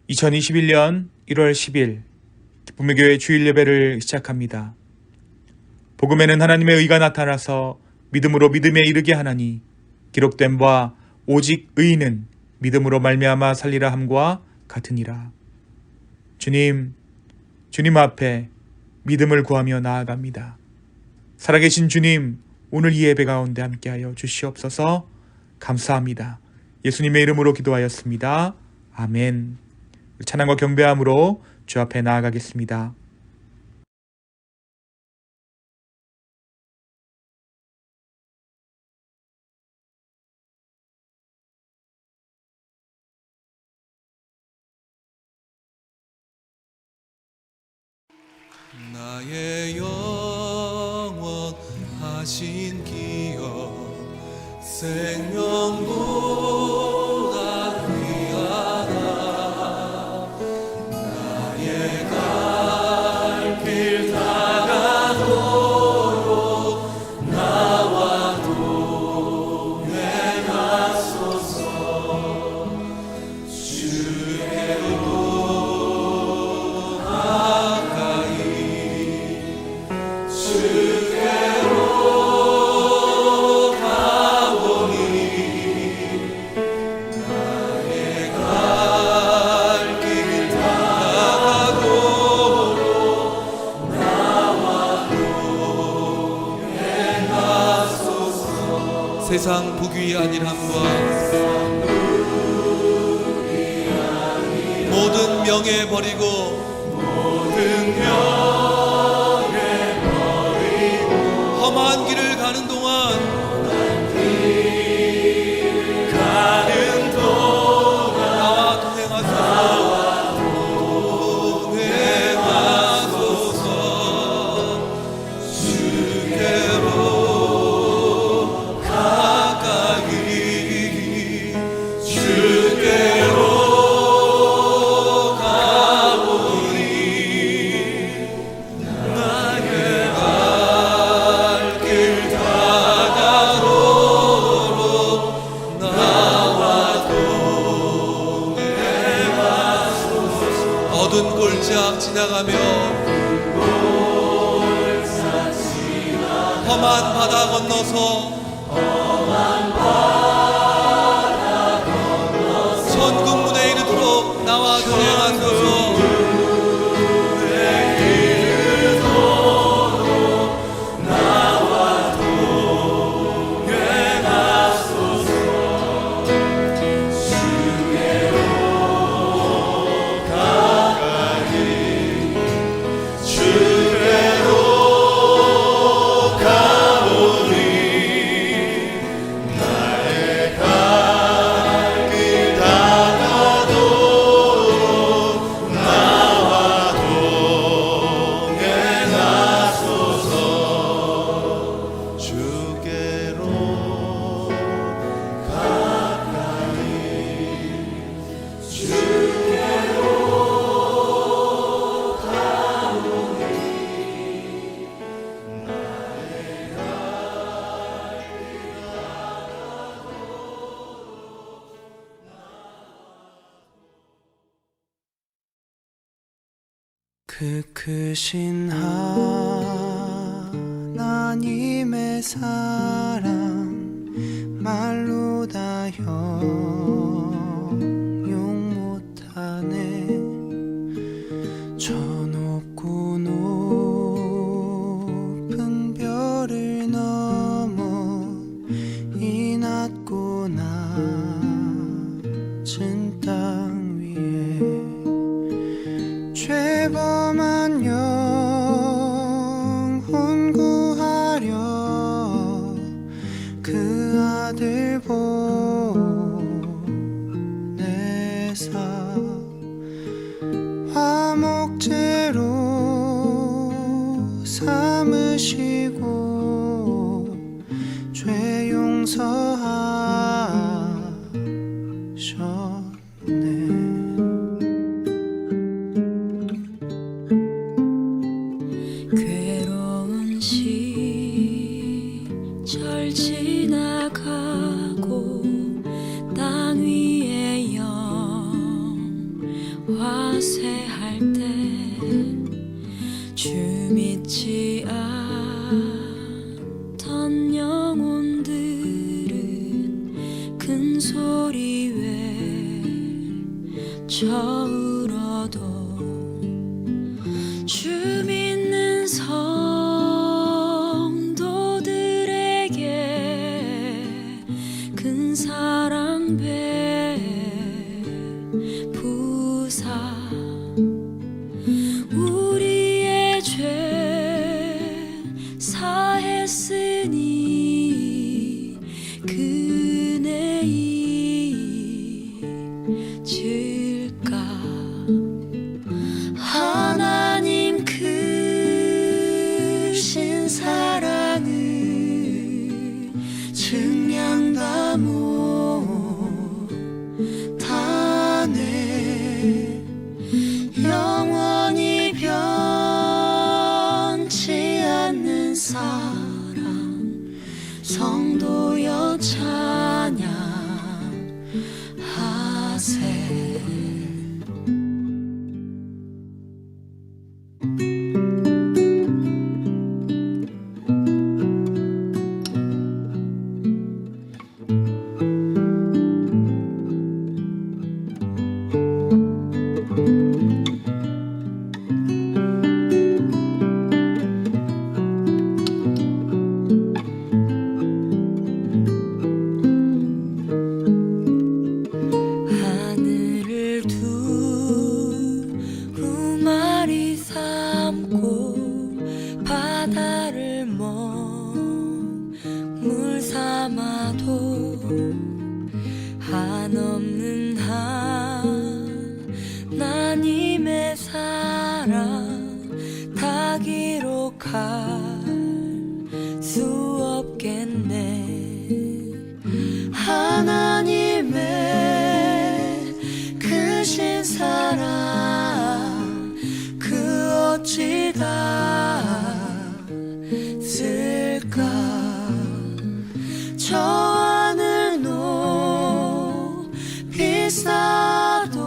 2021년 1월 10일 기쁨의 교회 주일 예배를 시작합니다. 복음에는 하나님의 의가 나타나서 믿음으로 믿음에 이르게 하나니 기록된 바 오직 의인은 믿음으로 말미암아 살리라 함과 같으니라. 주님 앞에 믿음을 구하며 나아갑니다. 살아계신 주님, 오늘 이 예배 가운데 함께하여 주시옵소서. 감사합니다. 예수님의 이름으로 기도하였습니다. 아멘. 찬양과 경배함으로 주 앞에 나아가겠습니다. 나의 영원 하신 기억 생명보다 귀하다. 나의 갈 길 다가도록 나와 동행하소서. 주께로 가까이 주께로 가오니 나의 갈 길 다가도록 나와 동행하소서. 세상 부귀 아니함과 모든 명예 버리고 험한 길을 가는 동안 나와 동행하소서. 주께로 가까이 주께로 가오니 나의 갈 길 다가도록 나와 동행하소서. 어두운 골짜기 지나가며 험한 바다 건너서 천국 문에 이르도록 나와 동행하소서. 그 크신 하나님의 사랑 말로 다 형용 못하네. 저 높고 높은 별을 넘어 이 낮고 낮은 땅 위에 죄범한 영혼 구하려 그 아들 보내사 화목제로 삼으시고 죄 용서하셨네. 괴로운 시절 지나가고 땅 위에 영 화세할 때 주 믿지 않던 영혼들은 큰 소리 외쳐 울어도 주 믿는 성도들에게 큰 사랑 베푸사 우리의 죄 사했으니 그네 잊을까. 하나님 크신 사랑을 증량다 못하네. 영원히 변치 않는 사랑 성도여 찬양하세. 하늘을 두루 마리 삼고 바다를 먹물 삼아도 한없는 하나님의 사랑 다 기록할 수 없겠네. 하나님의 크신 사랑 그 어찌 닿을까. 저 하늘 높이 쌓아도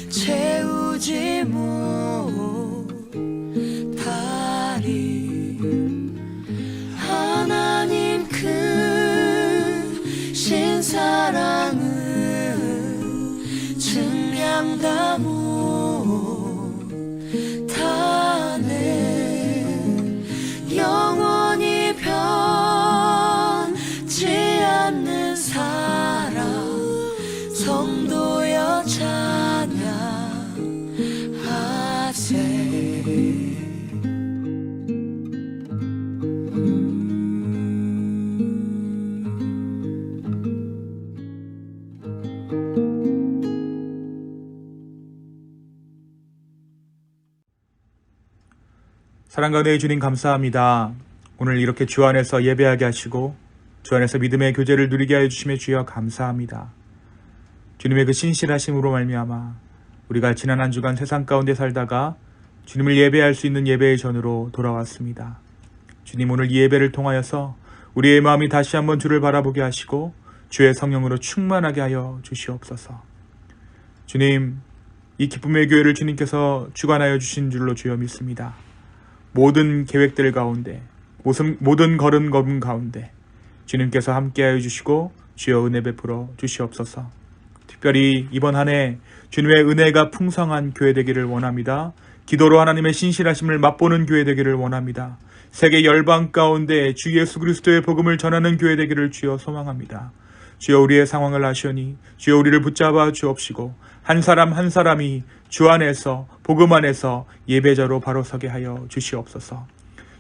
채우지 못하리. 하나님 크신 사랑을 증량다 못하네. 영원히 변치 않는 사랑 성도여 찬양하세. 사랑과 은혜의 주님 감사합니다. 오늘 이렇게 주 안에서 예배하게 하시고 주 안에서 믿음의 교제를 누리게 하여 주심에 주여 감사합니다. 주님의 그 신실하심으로 말미암아 우리가 지난 한 주간 세상 가운데 살다가 주님을 예배할 수 있는 예배의 전으로 돌아왔습니다. 주님, 오늘 이 예배를 통하여서 우리의 마음이 다시 한번 주를 바라보게 하시고 주의 성령으로 충만하게 하여 주시옵소서. 주님, 이 기쁨의 교회를 주님께서 주관하여 주신 줄로 주여 믿습니다. 모든 계획들 가운데, 모든 걸음 가운데 주님께서 함께하여 주시고 주여 은혜 베풀어 주시옵소서. 특별히 이번 한 해 주님의 은혜가 풍성한 교회 되기를 원합니다. 기도로 하나님의 신실하심을 맛보는 교회 되기를 원합니다. 세계 열방 가운데 주 예수 그리스도의 복음을 전하는 교회 되기를 주여 소망합니다. 주여 우리의 상황을 아시오니 주여 우리를 붙잡아 주옵시고 한 사람 한 사람이 주 안에서 복음 안에서 예배자로 바로 서게 하여 주시옵소서.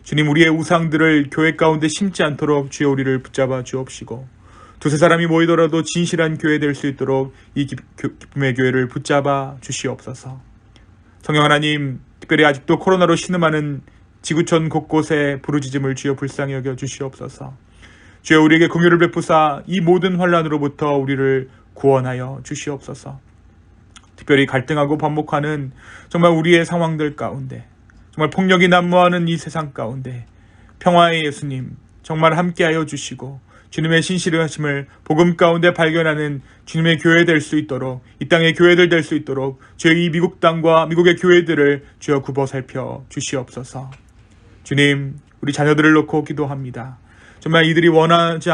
주님, 우리의 우상들을 교회 가운데 심지 않도록 주여 우리를 붙잡아 주옵시고 두세 사람이 모이더라도 진실한 교회 될 수 있도록 이 기쁨의 교회를 붙잡아 주시옵소서. 성령 하나님, 특별히 아직도 코로나로 신음하는 지구촌 곳곳에 부르짖음을 주여 불쌍히 여겨 주시옵소서. 주여 우리에게 긍휼을 베푸사 이 모든 환난으로부터 우리를 구원하여 주시옵소서. 특별히 갈등하고 반목하는 정말 우리의 상황들 가운데, 정말 폭력이 난무하는 이 세상 가운데 평화의 예수님 정말 함께하여 주시고 주님의 신실하심을 복음 가운데 발견하는 주님의 교회 될 수 있도록, 이 땅의 교회들 될 수 있도록 주여 이 미국 땅과 미국의 교회들을 주여 굽어 살펴 주시옵소서. 주님, 우리 자녀들을 놓고 기도합니다. 정말 이들이 원하지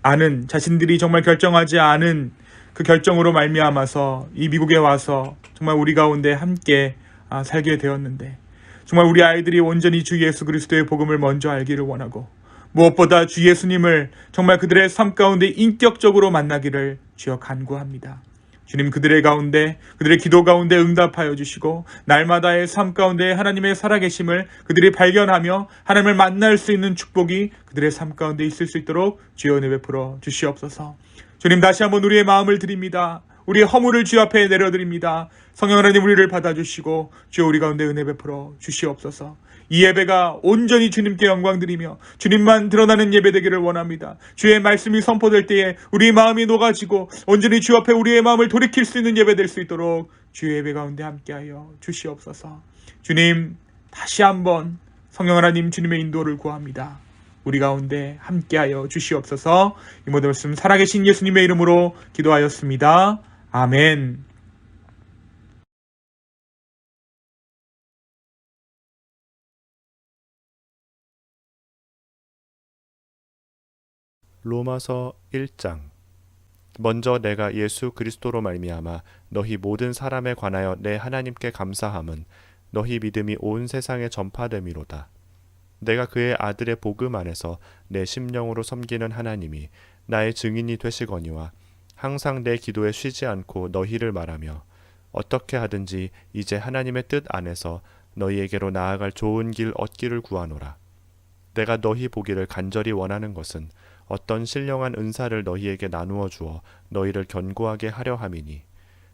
않은, 자신들이 정말 결정하지 않은 그 결정으로 말미암아서 이 미국에 와서 정말 우리 가운데 함께 살게 되었는데, 정말 우리 아이들이 온전히 주 예수 그리스도의 복음을 먼저 알기를 원하고, 무엇보다 주 예수님을 정말 그들의 삶 가운데 인격적으로 만나기를 주여 간구합니다. 주님, 그들의 가운데, 그들의 기도 가운데 응답하여 주시고, 날마다의 삶 가운데 하나님의 살아계심을 그들이 발견하며 하나님을 만날 수 있는 축복이 그들의 삶 가운데 있을 수 있도록 주여 은혜 베풀어 주시옵소서. 주님, 다시 한번 우리의 마음을 드립니다. 우리의 허물을 주 앞에 내려드립니다. 성령 하나님, 우리를 받아주시고 주여 우리 가운데 은혜 베풀어 주시옵소서. 이 예배가 온전히 주님께 영광 드리며 주님만 드러나는 예배 되기를 원합니다. 주의 말씀이 선포될 때에 우리의 마음이 녹아지고 온전히 주 앞에 우리의 마음을 돌이킬 수 있는 예배 될 수 있도록 주의 예배 가운데 함께하여 주시옵소서. 주님, 다시 한번 성령 하나님 주님의 인도를 구합니다. 우리 가운데 함께하여 주시옵소서. 이 모든 말씀 살아계신 예수님의 이름으로 기도하였습니다. 아멘. 로마서 1장. 먼저 내가 예수 그리스도로 말미암아 너희 모든 사람에 관하여 내 하나님께 감사함은 너희 믿음이 온 세상에 전파됨이로다. 내가 그의 아들의 복음 안에서 내 심령으로 섬기는 하나님이 나의 증인이 되시거니와 항상 내 기도에 쉬지 않고 너희를 말하며 어떻게 하든지 이제 하나님의 뜻 안에서 너희에게로 나아갈 좋은 길 얻기를 구하노라. 내가 너희 보기를 간절히 원하는 것은 어떤 신령한 은사를 너희에게 나누어 주어 너희를 견고하게 하려 함이니,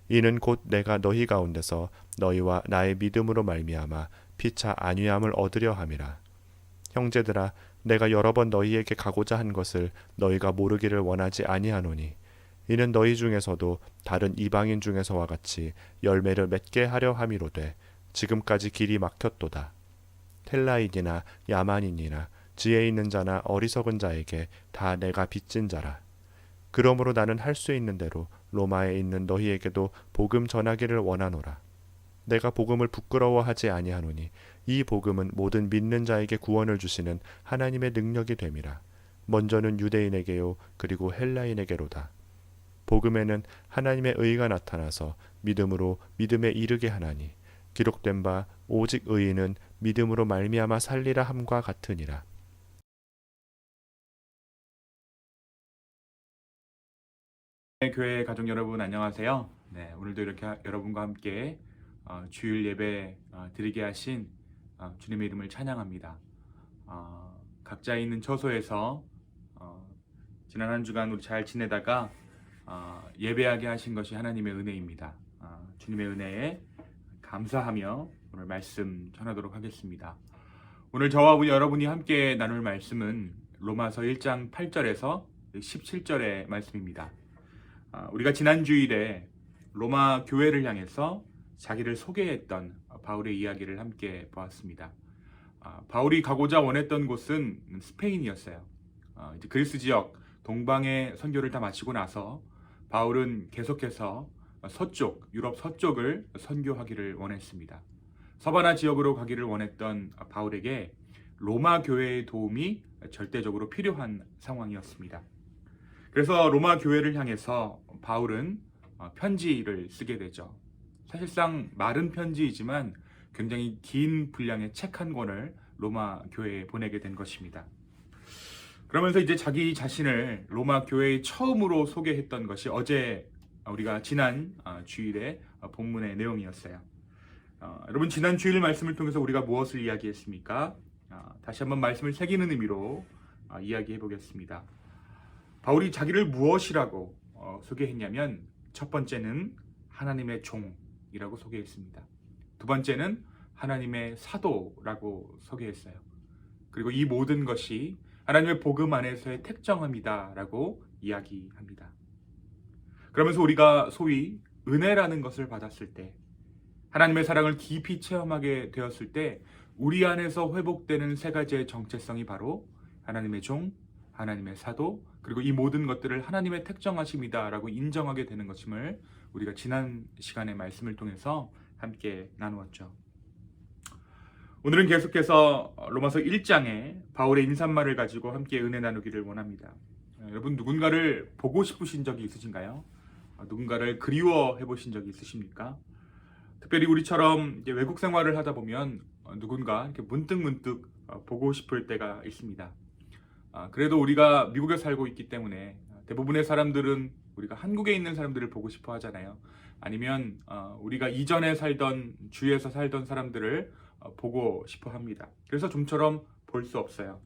이는 곧 내가 너희 가운데서 너희와 나의 믿음으로 말미암아 피차 안위함을 얻으려 함이라. 형제들아, 내가 여러 번 너희에게 가고자 한 것을 너희가 모르기를 원하지 아니하노니, 이는 너희 중에서도 다른 이방인 중에서와 같이 열매를 맺게 하려 함이로되 지금까지 길이 막혔도다. 텔라인이나 야만인이나 지혜 있는 자나 어리석은 자에게 다 내가 빚진 자라. 그러므로 나는 할 수 있는 대로 로마에 있는 너희에게도 복음 전하기를 원하노라. 내가 복음을 부끄러워하지 아니하노니 이 복음은 모든 믿는 자에게 구원을 주시는 하나님의 능력이 됨이라. 먼저는 유대인에게요 그리고 헬라인에게로다. 복음에는 하나님의 의가 나타나서 믿음으로 믿음에 이르게 하나니, 기록된 바 오직 의인은 믿음으로 말미암아 살리라 함과 같으니라. 교회 가족 여러분, 안녕하세요. 네, 오늘도 이렇게 여러분과 함께 주일 예배 드리게 하신 주님의 이름을 찬양합니다. 각자 있는 처소에서 지난 한 주간 우리 잘 지내다가 예배하게 하신 것이 하나님의 은혜입니다. 주님의 은혜에 감사하며 오늘 말씀 전하도록 하겠습니다. 오늘 저와 여러분이 함께 나눌 말씀은 로마서 1장 8절에서 17절의 말씀입니다. 우리가 지난 주일에 로마 교회를 향해서 자기를 소개했던 바울의 이야기를 함께 보았습니다. 바울이 가고자 원했던 곳은 스페인이었어요. 이제 그리스 지역 동방의 선교를 다 마치고 나서 바울은 계속해서 서쪽, 유럽 서쪽을 선교하기를 원했습니다. 서바나 지역으로 가기를 원했던 바울에게 로마 교회의 도움이 절대적으로 필요한 상황이었습니다. 그래서 로마 교회를 향해서 바울은 편지를 쓰게 되죠. 사실상 마른 편지이지만 굉장히 긴 분량의 책 한 권을 로마 교회에 보내게 된 것입니다. 그러면서 이제 자기 자신을 로마 교회의 처음으로 소개했던 것이 어제 우리가 지난 주일의 본문의 내용이었어요. 여러분, 지난 주일 말씀을 통해서 우리가 무엇을 이야기했습니까? 다시 한번 말씀을 새기는 의미로 이야기해 보겠습니다. 바울이 자기를 무엇이라고 소개했냐면, 첫 번째는 하나님의 종이라고 소개했습니다. 두 번째는 하나님의 사도라고 소개했어요. 그리고 이 모든 것이 하나님의 복음 안에서의 택정함이다라고 이야기합니다. 그러면서 우리가 소위 은혜라는 것을 받았을 때, 하나님의 사랑을 깊이 체험하게 되었을 때 우리 안에서 회복되는 세 가지의 정체성이 바로 하나님의 종, 하나님의 사도, 그리고 이 모든 것들을 하나님의 택정하심이다라고 인정하게 되는 것임을 우리가 지난 시간의 말씀을 통해서 함께 나누었죠. 오늘은 계속해서 로마서 1장에 바울의 인사말을 가지고 함께 은혜 나누기를 원합니다. 여러분, 누군가를 보고 싶으신 적이 있으신가요? 누군가를 그리워해 보신 적이 있으십니까? 특별히 우리처럼 이제 외국 생활을 하다 보면 누군가 이렇게 문득 보고 싶을 때가 있습니다. 그래도 우리가 미국에 살고 있기 때문에 대부분의 사람들은 우리가 한국에 있는 사람들을 보고 싶어 하잖아요. 아니면 우리가 이전에 살던 주위에서 살던 사람들을 보고 싶어 합니다. 그래서 좀처럼 볼 수 없어요.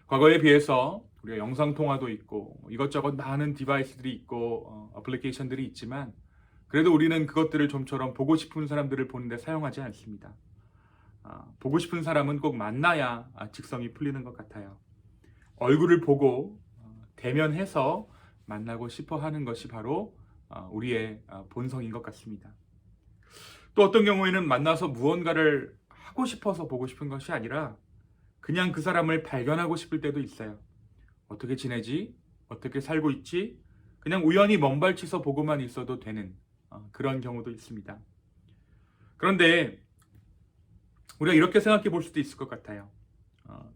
과거에 비해서 우리가 영상통화도 있고 이것저것 많은 디바이스들이 있고 어플리케이션들이 있지만 그래도 우리는 그것들을 좀처럼 보고 싶은 사람들을 보는데 사용하지 않습니다. 보고 싶은 사람은 꼭 만나야 직성이 풀리는 것 같아요. 얼굴을 보고 대면해서 만나고 싶어 하는 것이 바로 우리의 본성인 것 같습니다. 또 어떤 경우에는 만나서 무언가를 하고 싶어서 보고 싶은 것이 아니라 그냥 그 사람을 발견하고 싶을 때도 있어요. 어떻게 지내지? 어떻게 살고 있지? 그냥 우연히 먼발치서 보고만 있어도 되는 그런 경우도 있습니다. 그런데 우리가 이렇게 생각해 볼 수도 있을 것 같아요.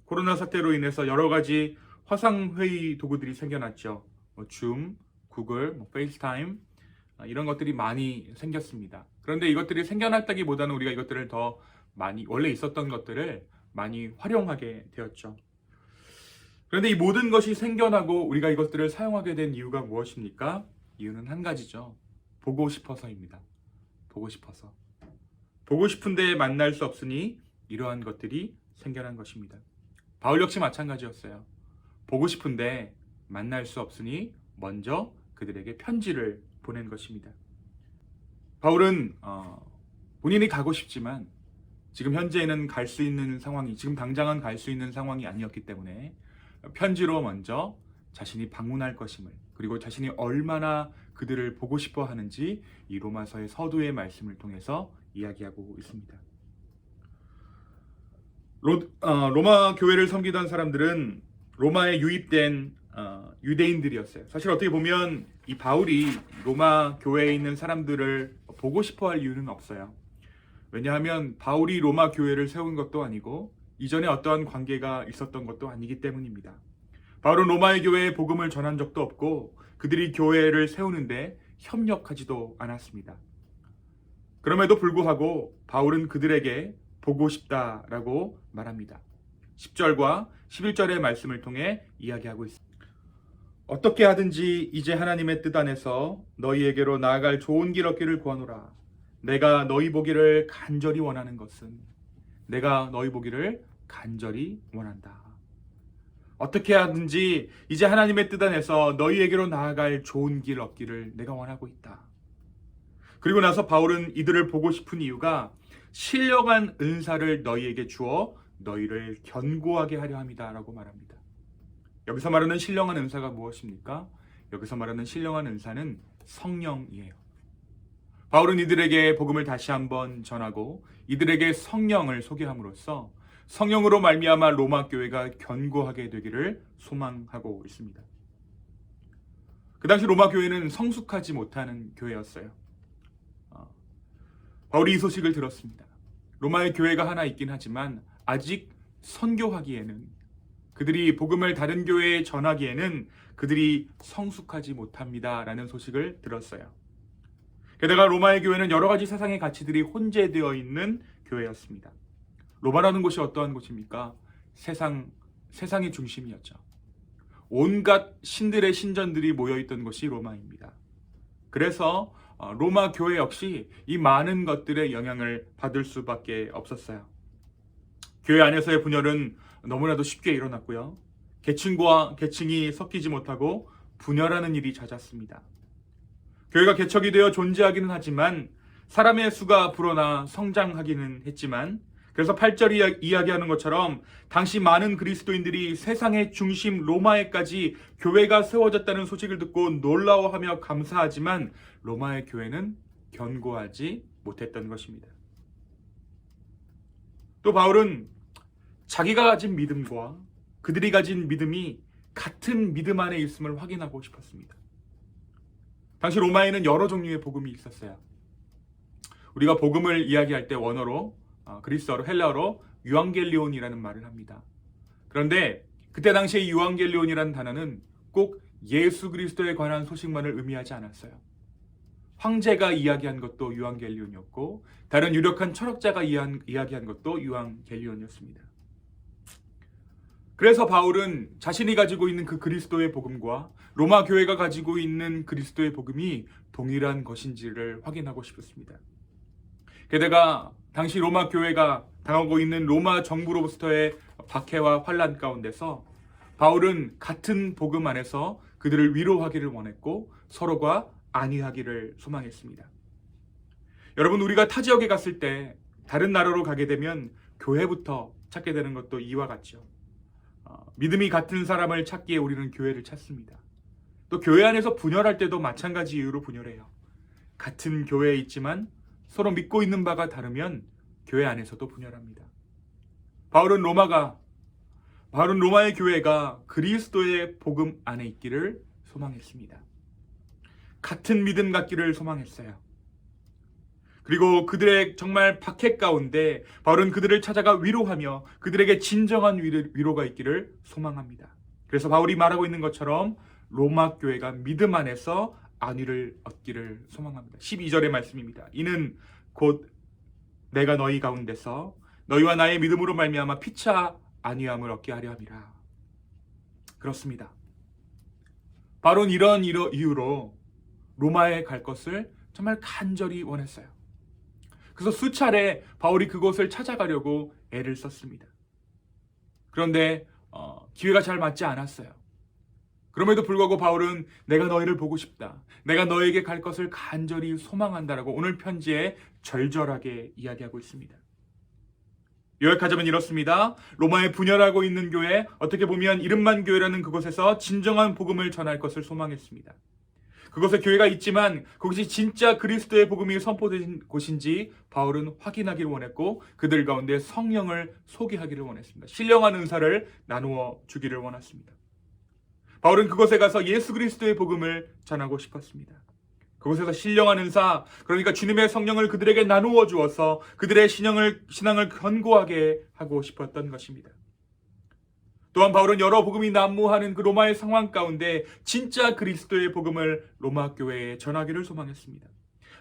코로나 사태로 인해서 여러 가지 화상회의 도구들이 생겨났죠. 줌, 구글, 페이스타임 이런 것들이 많이 생겼습니다. 그런데 이것들이 생겨났다기보다는 우리가 이것들을 더 많이 원래 있었던 것들을 많이 활용하게 되었죠. 그런데 이 모든 것이 생겨나고 우리가 이것들을 사용하게 된 이유가 무엇입니까? 이유는 한 가지죠. 보고 싶어서입니다. 보고 싶어서. 보고 싶은데 만날 수 없으니 이러한 것들이 생겨난 것입니다. 바울 역시 마찬가지였어요. 보고 싶은데 만날 수 없으니 먼저 그들에게 편지를 보낸 것입니다. 바울은 본인이 가고 싶지만 지금 현재는 갈 수 있는 상황이 지금 당장은 갈 수 있는 상황이 아니었기 때문에 편지로 먼저 자신이 방문할 것임을 그리고 자신이 얼마나 그들을 보고 싶어 하는지 이 로마서의 서두의 말씀을 통해서 이야기하고 있습니다. 로마 교회를 섬기던 사람들은 로마에 유입된 유대인들이었어요. 사실 어떻게 보면 이 바울이 로마 교회에 있는 사람들을 보고 싶어 할 이유는 없어요. 왜냐하면 바울이 로마 교회를 세운 것도 아니고 이전에 어떠한 관계가 있었던 것도 아니기 때문입니다. 바울은 로마의 교회에 복음을 전한 적도 없고 그들이 교회를 세우는데 협력하지도 않았습니다. 그럼에도 불구하고 바울은 그들에게 보고 싶다라고 말합니다. 10절과 11절의 말씀을 통해 이야기하고 있습니다. 어떻게 하든지 이제 하나님의 뜻 안에서 너희에게로 나아갈 좋은 길 얻기를 구하노라. 내가 너희 보기를 간절히 원하는 것은 내가 너희 보기를 간절히 원한다. 어떻게 하든지 이제 하나님의 뜻 안에서 너희에게로 나아갈 좋은 길 얻기를 내가 원하고 있다. 그리고 나서 바울은 이들을 보고 싶은 이유가 신령한 은사를 너희에게 주어 너희를 견고하게 하려 함이다 라고 말합니다. 여기서 말하는 신령한 은사가 무엇입니까? 여기서 말하는 신령한 은사는 성령이에요. 바울은 이들에게 복음을 다시 한번 전하고 이들에게 성령을 소개함으로써 성령으로 말미암아 로마 교회가 견고하게 되기를 소망하고 있습니다. 그 당시 로마 교회는 성숙하지 못하는 교회였어요. 바울이 이 소식을 들었습니다. 로마의 교회가 하나 있긴 하지만 아직 선교하기에는 그들이 복음을 다른 교회에 전하기에는 그들이 성숙하지 못합니다 라는 소식을 들었어요. 게다가 로마의 교회는 여러 가지 세상의 가치들이 혼재되어 있는 교회였습니다. 로마라는 곳이 어떠한 곳입니까? 세상의 중심이었죠. 온갖 신들의 신전들이 모여있던 곳이 로마입니다. 그래서 로마 교회 역시 이 많은 것들의 영향을 받을 수밖에 없었어요. 교회 안에서의 분열은 너무나도 쉽게 일어났고요. 계층과 계층이 섞이지 못하고 분열하는 일이 잦았습니다. 교회가 개척이 되어 존재하기는 하지만 사람의 수가 불어나 성장하기는 했지만 그래서 8절이 이야기하는 것처럼 당시 많은 그리스도인들이 세상의 중심 로마에까지 교회가 세워졌다는 소식을 듣고 놀라워하며 감사하지만 로마의 교회는 견고하지 못했던 것입니다. 또 바울은 자기가 가진 믿음과 그들이 가진 믿음이 같은 믿음 안에 있음을 확인하고 싶었습니다. 당시 로마에는 여러 종류의 복음이 있었어요. 우리가 복음을 이야기할 때 원어로 그리스어로 헬라어로 유앙겔리온이라는 말을 합니다. 그런데 그때 당시에 유앙겔리온이라는 단어는 꼭 예수 그리스도에 관한 소식만을 의미하지 않았어요. 황제가 이야기한 것도 유앙겔리온이었고 다른 유력한 철학자가 이야기한 것도 유앙겔리온이었습니다. 그래서 바울은 자신이 가지고 있는 그 그리스도의 복음과 로마 교회가 가지고 있는 그리스도의 복음이 동일한 것인지를 확인하고 싶었습니다. 게다가 당시 로마 교회가 당하고 있는 로마 정부로부터의 박해와 환란 가운데서 바울은 같은 복음 안에서 그들을 위로하기를 원했고 서로가 안위하기를 소망했습니다. 여러분, 우리가 타 지역에 갔을 때 다른 나라로 가게 되면 교회부터 찾게 되는 것도 이와 같죠. 믿음이 같은 사람을 찾기에 우리는 교회를 찾습니다. 또 교회 안에서 분열할 때도 마찬가지 이유로 분열해요. 같은 교회에 있지만 서로 믿고 있는 바가 다르면 교회 안에서도 분열합니다. 바울은 로마의 교회가 그리스도의 복음 안에 있기를 소망했습니다. 같은 믿음 갖기를 소망했어요. 그리고 그들의 정말 박해 가운데 바울은 그들을 찾아가 위로하며 그들에게 진정한 위로가 있기를 소망합니다. 그래서 바울이 말하고 있는 것처럼 로마 교회가 믿음 안에서 안위를 얻기를 소망합니다. 12절의 말씀입니다. 이는 곧 내가 너희 가운데서 너희와 나의 믿음으로 말미암아 피차 안위함을 얻게 하려 함이라. 그렇습니다. 바울은 이런 이유로 로마에 갈 것을 정말 간절히 원했어요. 그래서 수차례 바울이 그곳을 찾아가려고 애를 썼습니다. 그런데 기회가 잘 맞지 않았어요. 그럼에도 불구하고 바울은 내가 너희를 보고 싶다. 내가 너에게 갈 것을 간절히 소망한다라고 오늘 편지에 절절하게 이야기하고 있습니다. 요약하자면 이렇습니다. 로마에 분열하고 있는 교회, 어떻게 보면 이름만 교회라는 그곳에서 진정한 복음을 전할 것을 소망했습니다. 그곳에 교회가 있지만 그것이 진짜 그리스도의 복음이 선포된 곳인지 바울은 확인하기를 원했고 그들 가운데 성령을 소개하기를 원했습니다. 신령한 은사를 나누어 주기를 원했습니다. 바울은 그곳에 가서 예수 그리스도의 복음을 전하고 싶었습니다. 그곳에서 신령한 은사, 그러니까 주님의 성령을 그들에게 나누어 주어서 그들의 신앙을 견고하게 하고 싶었던 것입니다. 또한 바울은 여러 복음이 난무하는 그 로마의 상황 가운데 진짜 그리스도의 복음을 로마 교회에 전하기를 소망했습니다.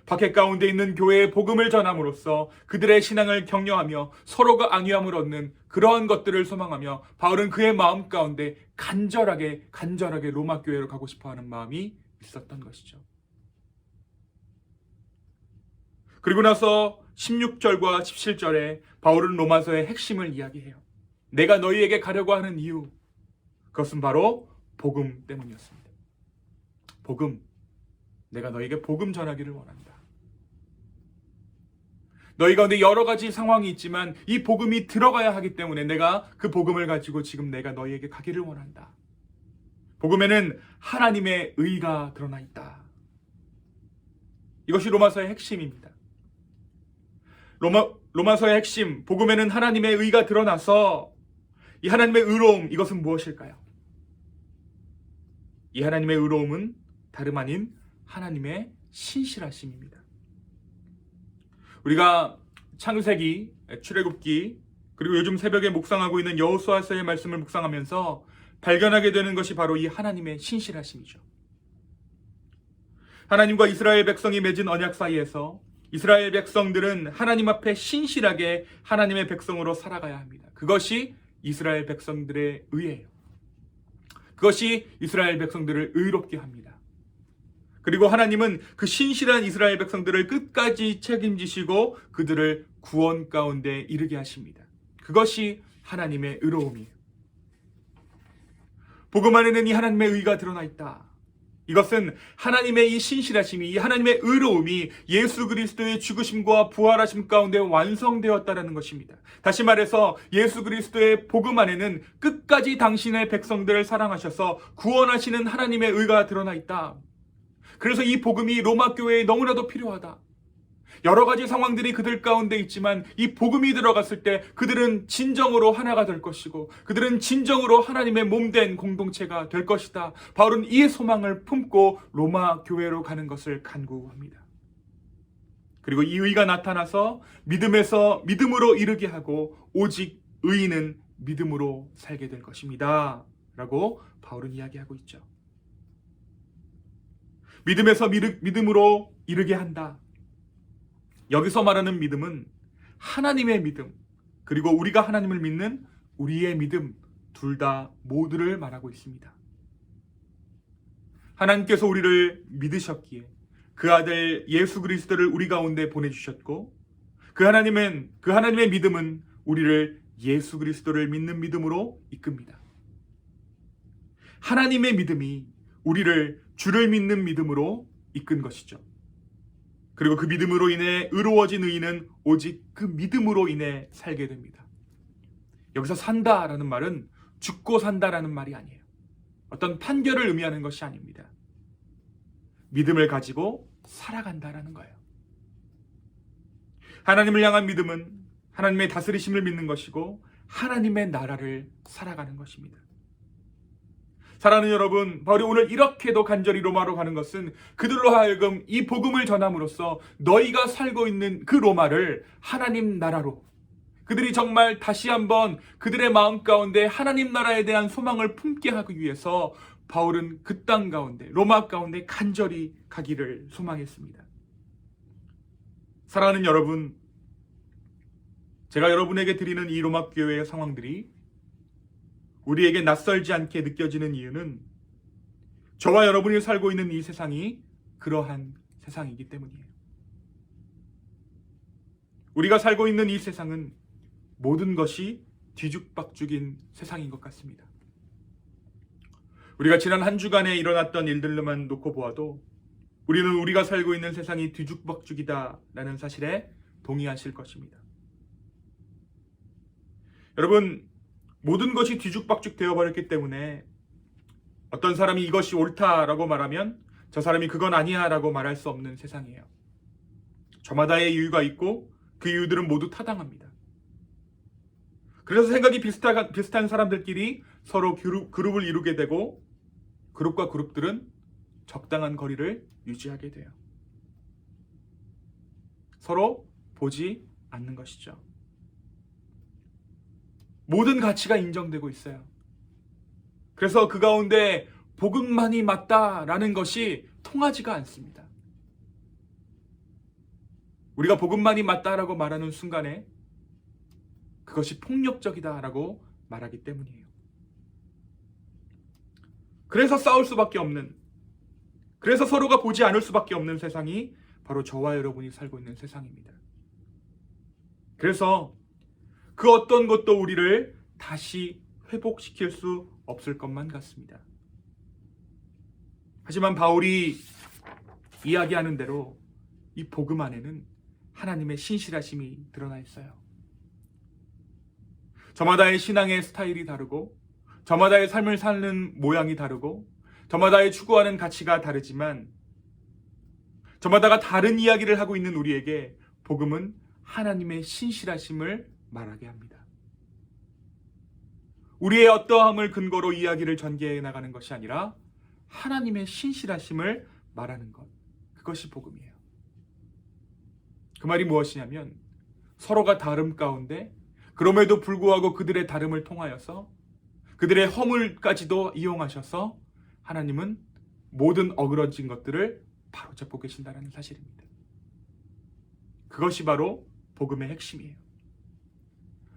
박해 가운데 있는 교회의 복음을 전함으로써 그들의 신앙을 격려하며 서로가 안위함을 얻는 그러한 것들을 소망하며 바울은 그의 마음 가운데 간절하게 로마 교회로 가고 싶어하는 마음이 있었던 것이죠. 그리고 나서 16절과 17절에 바울은 로마서의 핵심을 이야기해요. 내가 너희에게 가려고 하는 이유, 그것은 바로 복음 때문이었습니다. 복음, 내가 너희에게 복음 전하기를 원한다. 너희 가운데 여러 가지 상황이 있지만 이 복음이 들어가야 하기 때문에 내가 그 복음을 가지고 지금 내가 너희에게 가기를 원한다. 복음에는 하나님의 의가 드러나 있다. 이것이 로마서의 핵심입니다. 로마서의 핵심, 복음에는 하나님의 의가 드러나서 이 하나님의 의로움, 이것은 무엇일까요? 이 하나님의 의로움은 다름 아닌 하나님의 신실하심입니다. 우리가 창세기, 출애굽기, 그리고 요즘 새벽에 묵상하고 있는 여호수아서의 말씀을 묵상하면서 발견하게 되는 것이 바로 이 하나님의 신실하심이죠. 하나님과 이스라엘 백성이 맺은 언약 사이에서 이스라엘 백성들은 하나님 앞에 신실하게 하나님의 백성으로 살아가야 합니다. 그것이 이스라엘 백성들의 의예요. 그것이 이스라엘 백성들을 의롭게 합니다. 그리고 하나님은 그 신실한 이스라엘 백성들을 끝까지 책임지시고 그들을 구원 가운데 이르게 하십니다. 그것이 하나님의 의로움이에요. 복음 안에는 이 하나님의 의가 드러나 있다. 이것은 하나님의 이 신실하심이, 이 하나님의 의로움이 예수 그리스도의 죽으심과 부활하심 가운데 완성되었다는 것입니다. 다시 말해서 예수 그리스도의 복음 안에는 끝까지 당신의 백성들을 사랑하셔서 구원하시는 하나님의 의가 드러나 있다. 그래서 이 복음이 로마 교회에 너무나도 필요하다. 여러 가지 상황들이 그들 가운데 있지만 이 복음이 들어갔을 때 그들은 진정으로 하나가 될 것이고 그들은 진정으로 하나님의 몸된 공동체가 될 것이다. 바울은 이 소망을 품고 로마 교회로 가는 것을 간구합니다. 그리고 이 의가 나타나서 믿음에서 믿음으로 이르게 하고 오직 의인은 믿음으로 살게 될 것입니다. 라고 바울은 이야기하고 있죠. 믿음에서 믿음으로 이르게 한다. 여기서 말하는 믿음은 하나님의 믿음, 그리고 우리가 하나님을 믿는 우리의 믿음, 둘 다 모두를 말하고 있습니다. 하나님께서 우리를 믿으셨기에 그 아들 예수 그리스도를 우리 가운데 보내주셨고 그 하나님의 믿음은 우리를 예수 그리스도를 믿는 믿음으로 이끕니다. 하나님의 믿음이 우리를 주를 믿는 믿음으로 이끈 것이죠. 그리고 그 믿음으로 인해 의로워진 의인은 오직 그 믿음으로 인해 살게 됩니다. 여기서 산다라는 말은 죽고 산다라는 말이 아니에요. 어떤 판결을 의미하는 것이 아닙니다. 믿음을 가지고 살아간다라는 거예요. 하나님을 향한 믿음은 하나님의 다스리심을 믿는 것이고 하나님의 나라를 살아가는 것입니다. 사랑하는 여러분, 바울이 오늘 이렇게도 간절히 로마로 가는 것은 그들로 하여금 이 복음을 전함으로써 너희가 살고 있는 그 로마를 하나님 나라로, 그들이 정말 다시 한번 그들의 마음 가운데 하나님 나라에 대한 소망을 품게 하기 위해서 바울은 그 땅 가운데, 로마 가운데 간절히 가기를 소망했습니다. 사랑하는 여러분, 제가 여러분에게 드리는 이 로마 교회의 상황들이 우리에게 낯설지 않게 느껴지는 이유는 저와 여러분이 살고 있는 이 세상이 그러한 세상이기 때문이에요. 우리가 살고 있는 이 세상은 모든 것이 뒤죽박죽인 세상인 것 같습니다. 우리가 지난 한 주간에 일어났던 일들만 놓고 보아도 우리는 우리가 살고 있는 세상이 뒤죽박죽이다라는 사실에 동의하실 것입니다. 여러분, 모든 것이 뒤죽박죽 되어버렸기 때문에 어떤 사람이 이것이 옳다라고 말하면 저 사람이 그건 아니야 라고 말할 수 없는 세상이에요. 저마다의 이유가 있고 그 이유들은 모두 타당합니다. 그래서 생각이 비슷한 사람들끼리 서로 그룹을 이루게 되고 그룹과 그룹들은 적당한 거리를 유지하게 돼요. 서로 보지 않는 것이죠. 모든 가치가 인정되고 있어요. 그래서 그 가운데 복음만이 맞다라는 것이 통하지가 않습니다. 우리가 복음만이 맞다라고 말하는 순간에 그것이 폭력적이다라고 말하기 때문이에요. 그래서 싸울 수밖에 없는, 그래서 서로가 보지 않을 수밖에 없는 세상이 바로 저와 여러분이 살고 있는 세상입니다. 그래서 그 어떤 것도 우리를 다시 회복시킬 수 없을 것만 같습니다. 하지만 바울이 이야기하는 대로 이 복음 안에는 하나님의 신실하심이 드러나 있어요. 저마다의 신앙의 스타일이 다르고 저마다의 삶을 사는 모양이 다르고 저마다의 추구하는 가치가 다르지만 저마다가 다른 이야기를 하고 있는 우리에게 복음은 하나님의 신실하심을 말하게 합니다. 우리의 어떠함을 근거로 이야기를 전개해 나가는 것이 아니라 하나님의 신실하심을 말하는 것, 그것이 복음이에요. 그 말이 무엇이냐면 서로가 다름 가운데 그럼에도 불구하고 그들의 다름을 통하여서 그들의 허물까지도 이용하셔서 하나님은 모든 어그러진 것들을 바로잡고 계신다는 사실입니다. 그것이 바로 복음의 핵심이에요.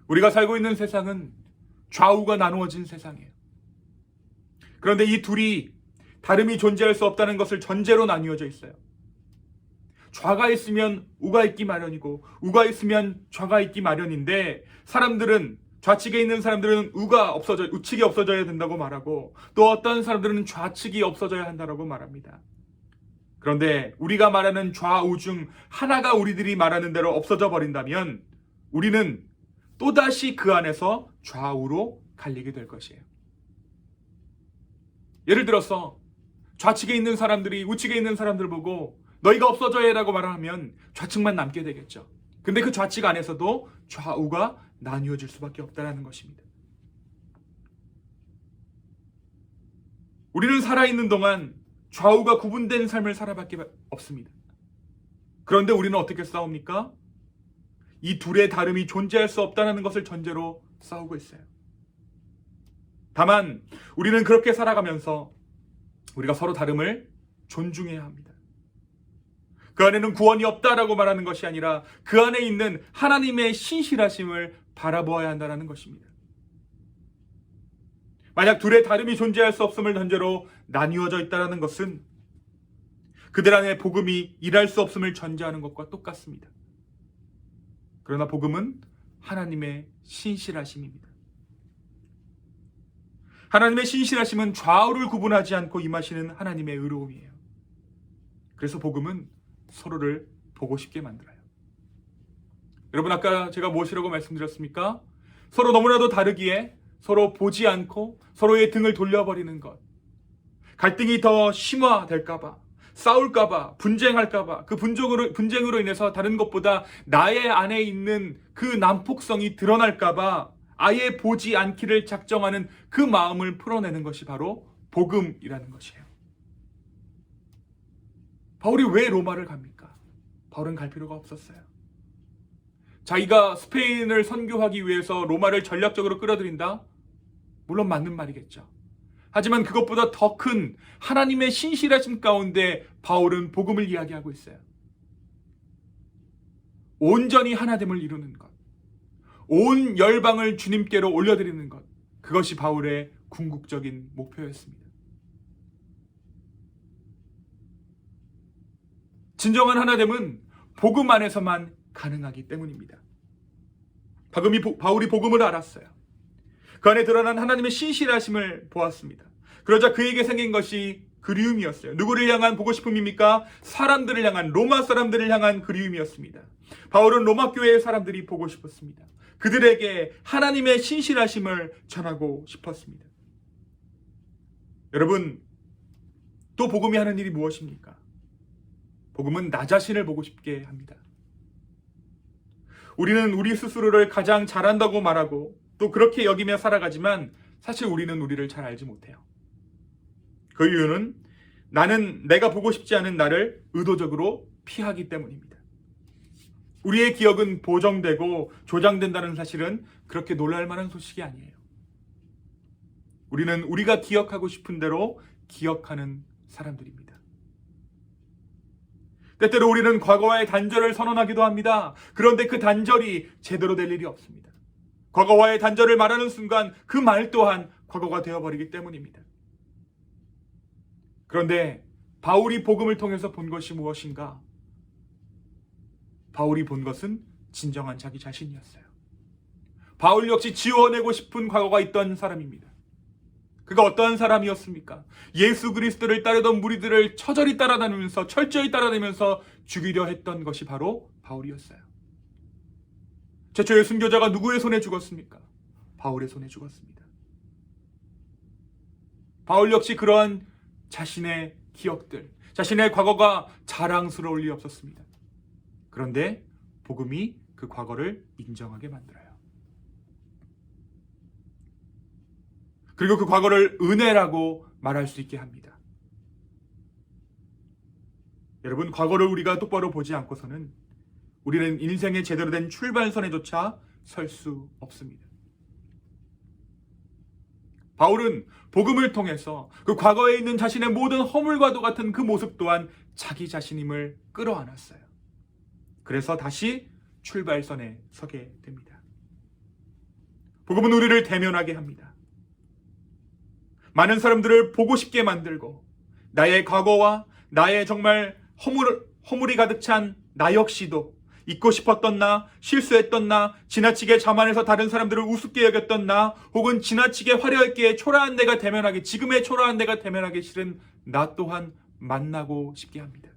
우리가 살고 있는 세상은 좌우가 나누어진 세상이에요. 그런데 이 둘이 다름이 존재할 수 없다는 것을 전제로 나뉘어져 있어요. 좌가 있으면 우가 있기 마련이고 우가 있으면 좌가 있기 마련인데 사람들은 좌측에 있는 사람들은 우측이 없어져야 된다고 말하고 또 어떤 사람들은 좌측이 없어져야 한다고 말합니다. 그런데 우리가 말하는 좌우 중 하나가 우리들이 말하는 대로 없어져 버린다면 우리는 또다시 그 안에서 좌우로 갈리게 될 것이에요. 예를 들어서 좌측에 있는 사람들이 우측에 있는 사람들 보고 너희가 없어져야 해라고 말하면 좌측만 남게 되겠죠. 근데 그 좌측 안에서도 좌우가 나뉘어질 수밖에 없다는 것입니다. 우리는 살아있는 동안 좌우가 구분된 삶을 살아밖에 없습니다. 그런데 우리는 어떻게 싸웁니까? 이 둘의 다름이 존재할 수 없다는 것을 전제로 싸우고 있어요. 다만 우리는 그렇게 살아가면서 우리가 서로 다름을 존중해야 합니다. 그 안에는 구원이 없다라고 말하는 것이 아니라 그 안에 있는 하나님의 신실하심을 바라보아야 한다는 것입니다. 만약 둘의 다름이 존재할 수 없음을 전제로 나뉘어져 있다는 것은 그들 안에 복음이 일할 수 없음을 전제하는 것과 똑같습니다. 그러나 복음은 하나님의 신실하심입니다. 하나님의 신실하심은 좌우를 구분하지 않고 임하시는 하나님의 의로움이에요. 그래서 복음은 서로를 보고 싶게 만들어요. 여러분, 아까 제가 무엇이라고 말씀드렸습니까? 서로 너무나도 다르기에 서로 보지 않고 서로의 등을 돌려버리는 것, 갈등이 더 심화될까봐, 싸울까봐, 분쟁할까봐, 그 분쟁으로 인해서 다른 것보다 나의 안에 있는 그 난폭성이 드러날까봐 아예 보지 않기를 작정하는 그 마음을 풀어내는 것이 바로 복음이라는 것이에요. 바울이 왜 로마를 갑니까? 바울은 갈 필요가 없었어요. 자기가 스페인을 선교하기 위해서 로마를 전략적으로 끌어들인다? 물론 맞는 말이겠죠. 하지만 그것보다 더 큰 하나님의 신실하심 가운데 바울은 복음을 이야기하고 있어요. 온전히 하나됨을 이루는 것, 온 열방을 주님께로 올려드리는 것, 그것이 바울의 궁극적인 목표였습니다. 진정한 하나됨은 복음 안에서만 가능하기 때문입니다. 바울이 복음을 알았어요. 그 안에 드러난 하나님의 신실하심을 보았습니다. 그러자 그에게 생긴 것이 그리움이었어요. 누구를 향한 보고 싶음입니까? 사람들을 향한, 로마 사람들을 향한 그리움이었습니다. 바울은 로마 교회의 사람들이 보고 싶었습니다. 그들에게 하나님의 신실하심을 전하고 싶었습니다. 여러분, 또 복음이 하는 일이 무엇입니까? 복음은 나 자신을 보고 싶게 합니다. 우리는 우리 스스로를 가장 잘한다고 말하고 또 그렇게 여기며 살아가지만 사실 우리는 우리를 잘 알지 못해요. 그 이유는 나는 내가 보고 싶지 않은 나를 의도적으로 피하기 때문입니다. 우리의 기억은 보정되고 조장된다는 사실은 그렇게 놀랄 만한 소식이 아니에요. 우리는 우리가 기억하고 싶은 대로 기억하는 사람들입니다. 때때로 우리는 과거와의 단절을 선언하기도 합니다. 그런데 그 단절이 제대로 될 일이 없습니다. 과거와의 단절을 말하는 순간 그 말 또한 과거가 되어버리기 때문입니다. 그런데 바울이 복음을 통해서 본 것이 무엇인가? 바울이 본 것은 진정한 자기 자신이었어요. 바울 역시 지워내고 싶은 과거가 있던 사람입니다. 그가 어떠한 사람이었습니까? 예수 그리스도를 따르던 무리들을 처절히 따라다니면서 철저히 따라다니면서 죽이려 했던 것이 바로 바울이었어요. 최초의 순교자가 누구의 손에 죽었습니까? 바울의 손에 죽었습니다. 바울 역시 그러한 자신의 기억들, 자신의 과거가 자랑스러울 리 없었습니다. 그런데 복음이 그 과거를 인정하게 만들어요. 그리고 그 과거를 은혜라고 말할 수 있게 합니다. 여러분, 과거를 우리가 똑바로 보지 않고서는 우리는 인생의 제대로 된 출발선에조차 설 수 없습니다. 바울은 복음을 통해서 그 과거에 있는 자신의 모든 허물과도 같은 그 모습 또한 자기 자신임을 끌어안았어요. 그래서 다시 출발선에 서게 됩니다. 복음은 우리를 대면하게 합니다. 많은 사람들을 보고 싶게 만들고 나의 과거와 나의 정말 허물이 가득 찬 나 역시도 잊고 싶었던 나, 실수했던 나, 지나치게 자만해서 다른 사람들을 우습게 여겼던 나, 혹은 지나치게 화려하게 초라한 내가 대면하기, 지금의 초라한 내가 대면하기 싫은 나 또한 만나고 싶게 합니다.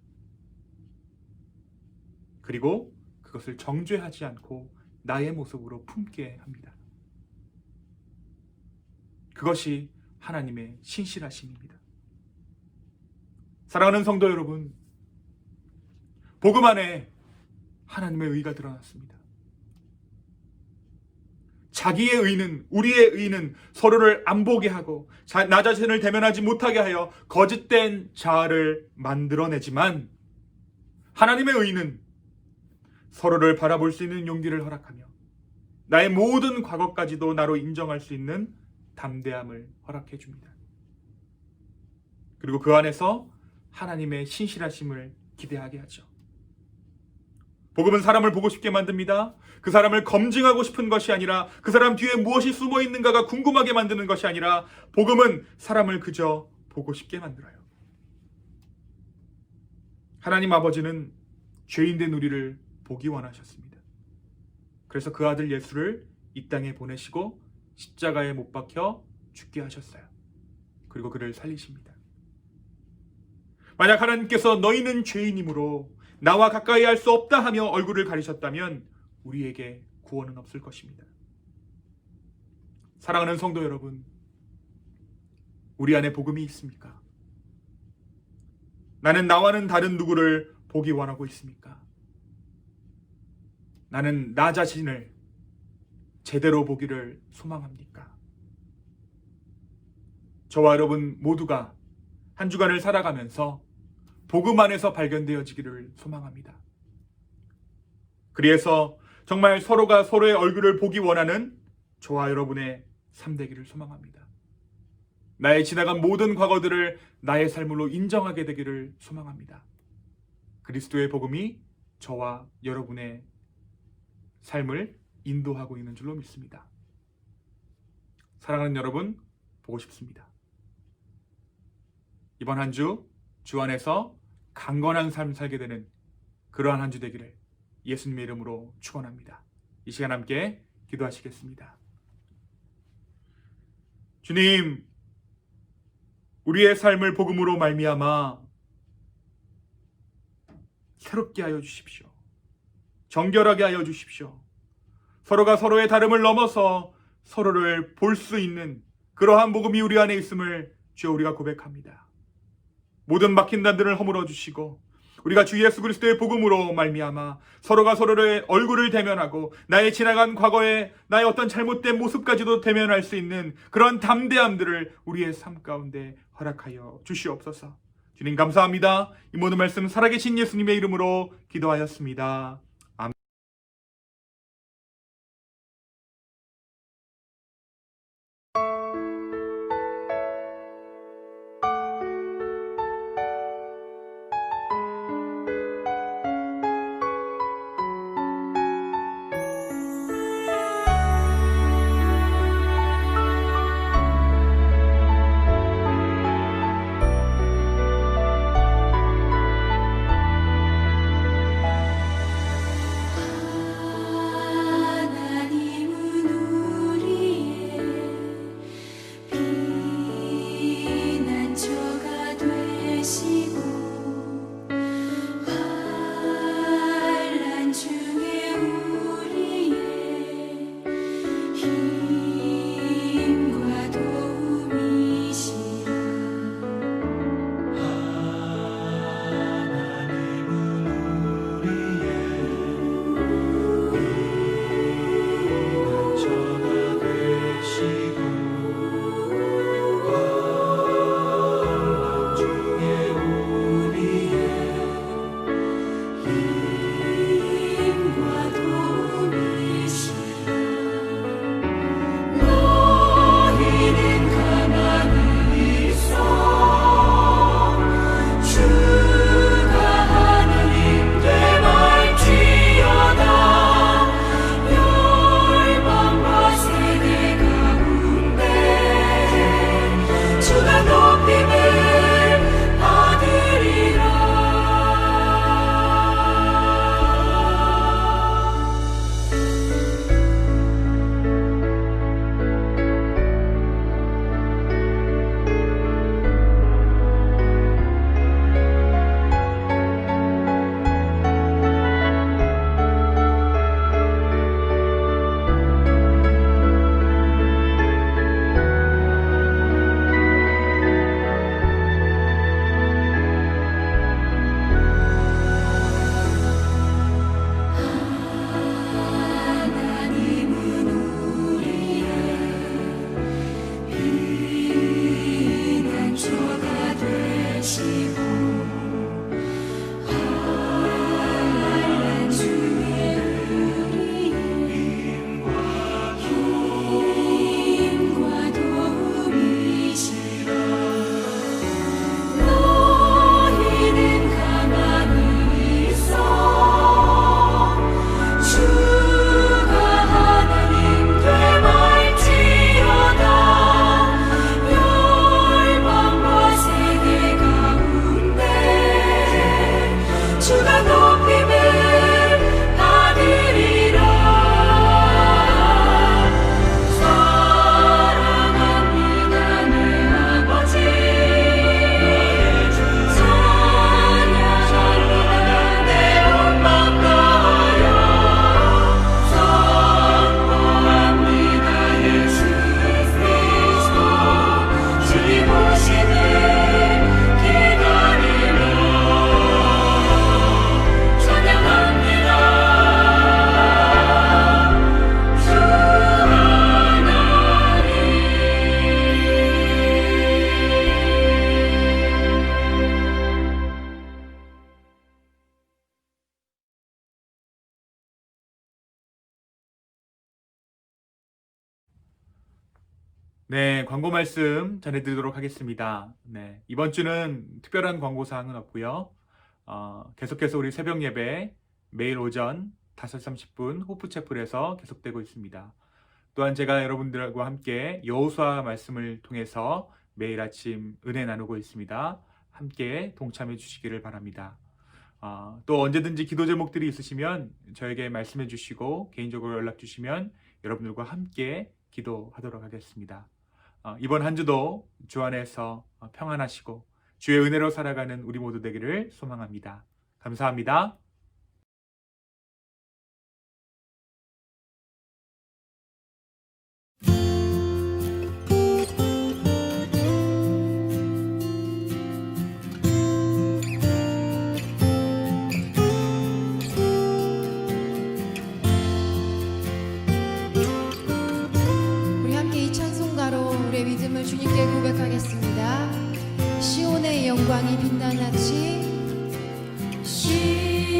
그리고 그것을 정죄하지 않고 나의 모습으로 품게 합니다. 그것이 하나님의 신실하심입니다. 사랑하는 성도 여러분, 복음 안에 하나님의 의가 드러났습니다. 자기의 의는, 우리의 의는 서로를 안 보게 하고 나 자신을 대면하지 못하게 하여 거짓된 자아를 만들어내지만, 하나님의 의는 서로를 바라볼 수 있는 용기를 허락하며 나의 모든 과거까지도 나로 인정할 수 있는 담대함을 허락해 줍니다. 그리고 그 안에서 하나님의 신실하심을 기대하게 하죠. 복음은 사람을 보고 싶게 만듭니다. 그 사람을 검증하고 싶은 것이 아니라, 그 사람 뒤에 무엇이 숨어 있는가가 궁금하게 만드는 것이 아니라, 복음은 사람을 그저 보고 싶게 만들어요. 하나님 아버지는 죄인된 우리를 보기 원하셨습니다. 그래서 그 아들 예수를 이 땅에 보내시고 십자가에 못 박혀 죽게 하셨어요. 그리고 그를 살리십니다. 만약 하나님께서 너희는 죄인이므로 나와 가까이 할 수 없다 하며 얼굴을 가리셨다면 우리에게 구원은 없을 것입니다. 사랑하는 성도 여러분, 우리 안에 복음이 있습니까? 나는 나와는 다른 누구를 보기 원하고 있습니까? 나는 나 자신을 제대로 보기를 소망합니까? 저와 여러분 모두가 한 주간을 살아가면서 복음 안에서 발견되어지기를 소망합니다. 그래서 정말 서로가 서로의 얼굴을 보기 원하는 저와 여러분의 삶 되기를 소망합니다. 나의 지나간 모든 과거들을 나의 삶으로 인정하게 되기를 소망합니다. 그리스도의 복음이 저와 여러분의 삶을 인도하고 있는 줄로 믿습니다. 사랑하는 여러분, 보고 싶습니다. 이번 한 주, 주 안에서 강건한 삶 살게 되는 그러한 한 주 되기를 예수님의 이름으로 축원합니다. 이 시간 함께 기도하시겠습니다. 주님, 우리의 삶을 복음으로 말미암아 새롭게 하여 주십시오. 정결하게 하여 주십시오. 서로가 서로의 다름을 넘어서 서로를 볼 수 있는 그러한 복음이 우리 안에 있음을 주여 우리가 고백합니다. 모든 막힌 단들을 허물어 주시고 우리가 주 예수 그리스도의 복음으로 말미암아 서로가 서로의 얼굴을 대면하고 나의 지나간 과거에 나의 어떤 잘못된 모습까지도 대면할 수 있는 그런 담대함들을 우리의 삶 가운데 허락하여 주시옵소서. 주님 감사합니다. 이 모든 말씀 살아계신 예수님의 이름으로 기도하였습니다. 네, 광고 말씀 전해드리도록 하겠습니다. 네, 이번 주는 특별한 광고 사항은 없고요. 계속해서 우리 새벽 예배 매일 오전 5시 30분 호프채플에서 계속되고 있습니다. 또한 제가 여러분들과 함께 여호수아 말씀을 통해서 매일 아침 은혜 나누고 있습니다. 함께 동참해 주시기를 바랍니다. 또 언제든지 기도 제목들이 있으시면 저에게 말씀해 주시고 개인적으로 연락 주시면 여러분들과 함께 기도하도록 하겠습니다. 이번 한 주도 주 안에서 평안하시고 주의 은혜로 살아가는 우리 모두 되기를 소망합니다. 감사합니다. 우리 함께 이 찬송가로 우리의 믿음을 주님께 고백하겠습니다. 시온의 영광이 빛나나치 시온의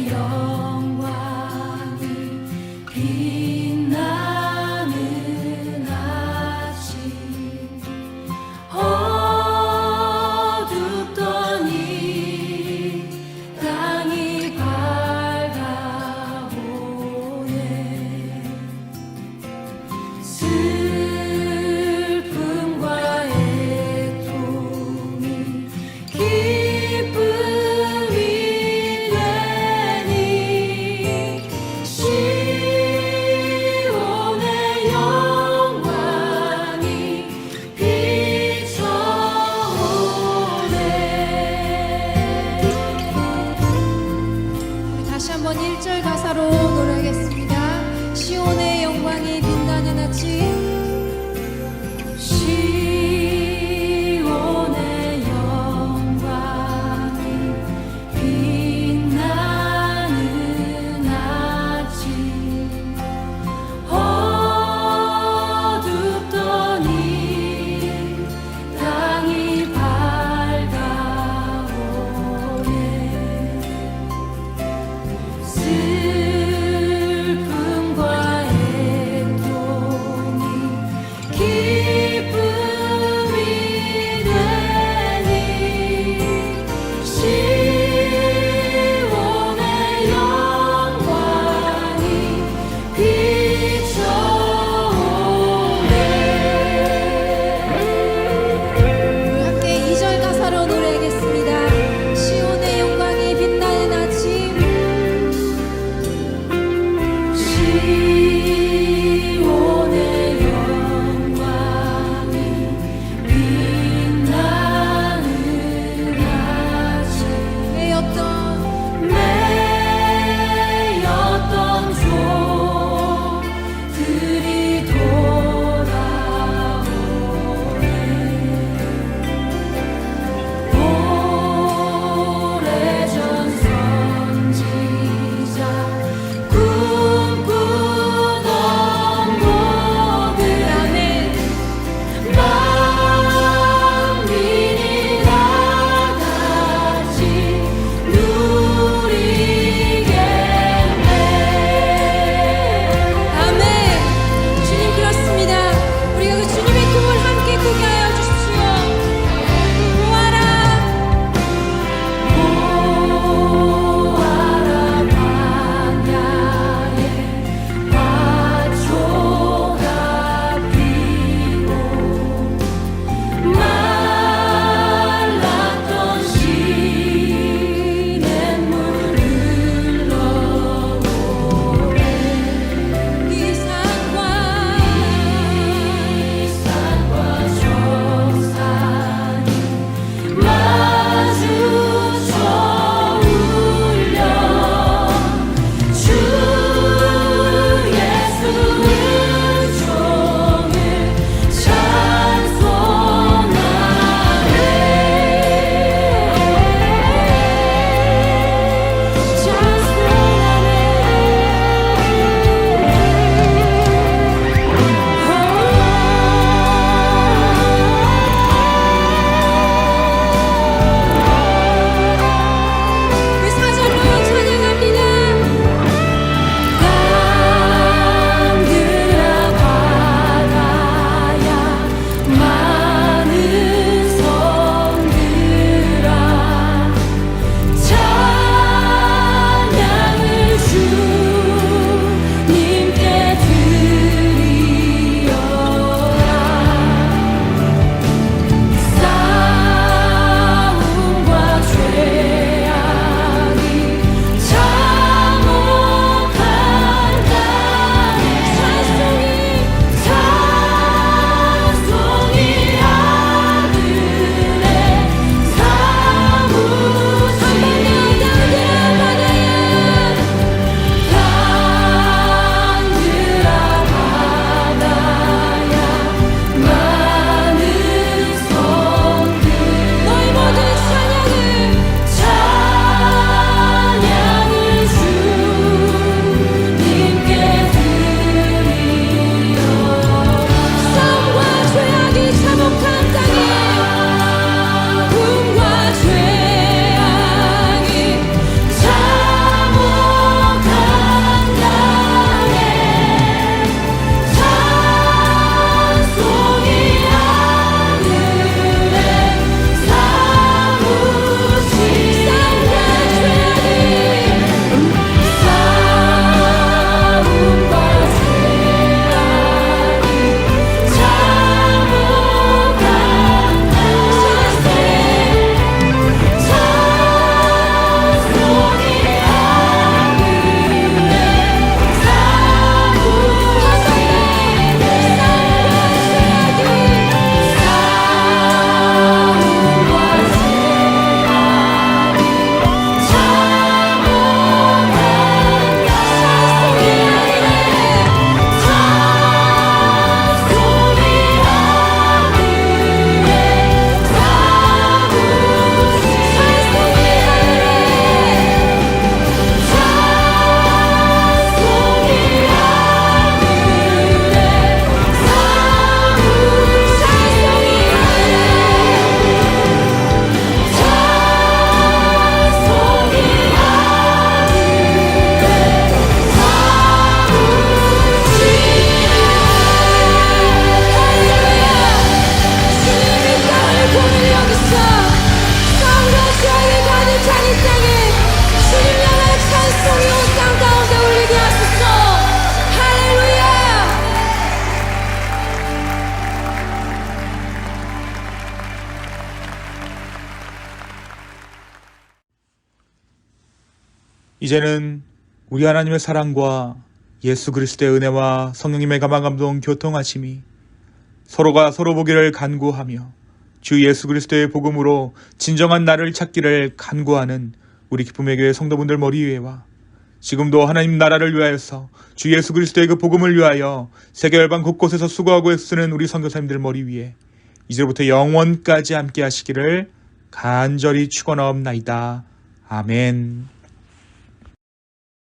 영광이 빛나는 아침 어둡던 이 땅이 밝아오네 슬픔과 애통이 기쁨이 되니 시온의 영광이 비춰오네. 다시 한번 1절 가사로 노래하겠습니다. 시온의 영광이 빛나는 아침 시온의 영광이 빛나는 아침 어둡던 이 땅이 밝아오네 슬픔과 애통이 이제는 우리 하나님의 사랑과 예수 그리스도의 은혜와 성령님의 가망감동 교통하심이 서로가 서로 보기를 간구하며 주 예수 그리스도의 복음으로 진정한 나를 찾기를 간구하는 우리 기쁨의 교회 성도분들 머리 위에와 지금도 하나님 나라를 위하여서 주 예수 그리스도의 그 복음을 위하여 세계 열방 곳곳에서 수고하고 애쓰는 우리 선교사님들 머리 위에 이제부터 영원까지 함께 하시기를 간절히 축원하옵나이다. 아멘.